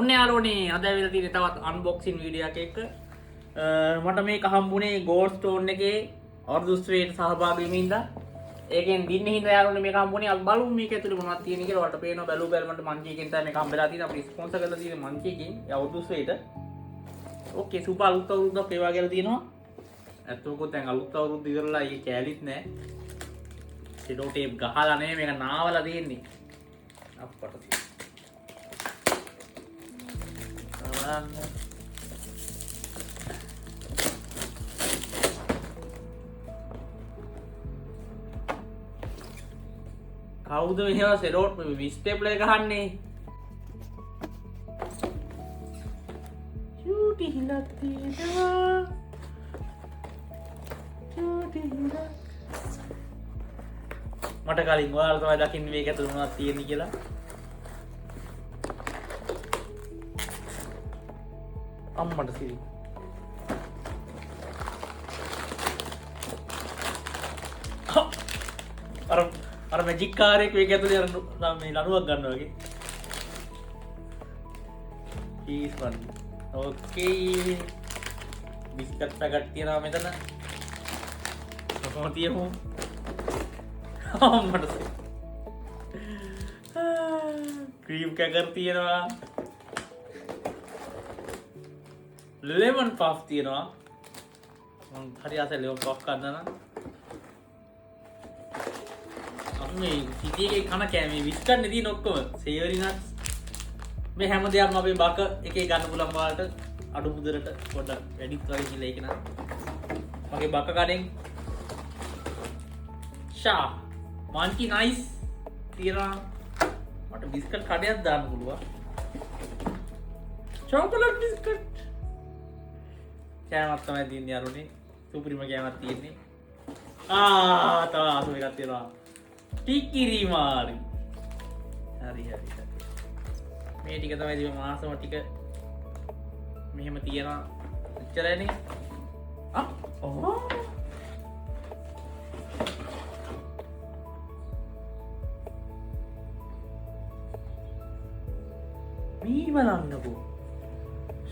ඔන්න යාළුවනේ අද ඇවිල්ලා තියෙන තවත් අන්බොක්සින් වීඩියෝ එකක් එක්ක මට මේක හම්බුනේ ගෝල්ඩ් ස්ටෝන් එකේ අවුරුදු උත්සවයට සහභාගී වෙමින් ඉඳලා ඒකෙන් දින්න හින්දා යාළුවනේ මේක හම්බුනේ අත් බලමු මේක ඇතුලේ මොනවද තියෙන්නේ කියලා ඔයාලට පේනවා බැලු බැලමට මන්චියකින් තමයි මේක හම්බෙලා තියෙන්නේ අපි ස්පොන්සර් කරලා තියෙන මන්චියකින් අවුරුදු උත්සවයට ඕකේ සුපර් අලුත් අවුරුද්දක් ඒ වගේ තියෙනවා ඇත්තටම දැන් අලුත් අවුරුද්ද ඉවරලා ඊයේ කෑලිත් නෑ ෂෙඩෝ ටේප් ගහලා නේ මේක නාවලා තියෙන්නේ අප්පට කවුද මෙහෙම සෙරෝට් විස්ටේප්ලර් එක ගහන්නේ චූටි හිලක් තියෙනවා චූටි හිලක් මට කලින් ඔයාලා තමයි දකින්නේ මේක ඇතුළේ මොනවද තියෙන්නේ කියලා අම්මට සිරි අර මැජික් කාරයෙක් මේක ඇතුලේ අර මේ ලණුවක් ගන්නවා වගේ චීස් වන් ඕකේ බිස්කට් පැකට් තියනවා මෙතන කොහොමද තියමු අම්මට සිරි ක්‍රීම් කැකර් තියනවා ලෙමන් පෆ් තියෙනවා මම හරි ආසයි ලෙමන් පෆ් ගන්න නම් අපි මේ සිටි එකේ කන කෑමේ විස්කට් නේ තියෙන ඔක්කොම සේවරි නට්ස් මේ හැම දෙයක්ම අපේ බක එකේ ගන්න පුළුවන් වලට අඩු මුදලට පොඩ්ඩක් වැඩිත් වගේ කියලා ඒක නා මගේ බක කඩෙන් ෂා මන්කි නයිස් තියෙනවා මට බිස්කට් කඩයක් දාන්න පුළුවන් චොකලට් බිස්කට් කෑමක් තමයි තියෙන්නේ අරුනේ සුපිරිම කෑමක් තියෙන්නේ තව ආසු එකක් තියෙනවා ටිකිරි මාරි හරි මේ ටික තමයි මේ මාසම ටික මෙහෙම තියෙනවා එච්චරයිනේ මේ බලන්නකෝ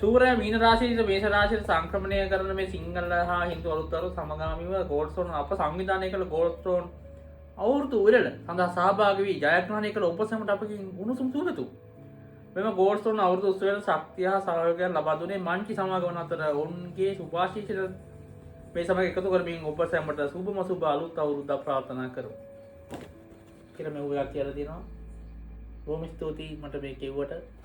සූර්ය මීන රාශියට මේෂ රාශියට සංක්‍රමණය කරන මේ සිංහල හා හින්දු අලුත් අවුරුද්ද සමගාමීව ගෝල්ඩ් ස්ටෝන් අප සංවිධානය කළ ගෝල්ඩ් ස්ටෝන් අවුරුදු උළෙල සඳහා සහභාගී වී ජයග්‍රහණය කළ උපසමට අපකින් උණුසුම් සුබතු මෙම ගෝල්ඩ් ස්ටෝන් අවුරුදු උත්සවයට ශක්තිය හා සහයෝගය ලබා දුන්නේ මන්කි සමාගම අතර ඔවුන්ගේ සුභාශිෂ මේ සමග එකතු කරමින් උපසමට සුබම සුබ අලුත් අවුරුද්දක් ප්‍රාර්ථනා කරමු කියලා මේ ඔයා කියලා දෙනවා බොහොම ස්තුතියි මට මේ කිව්වට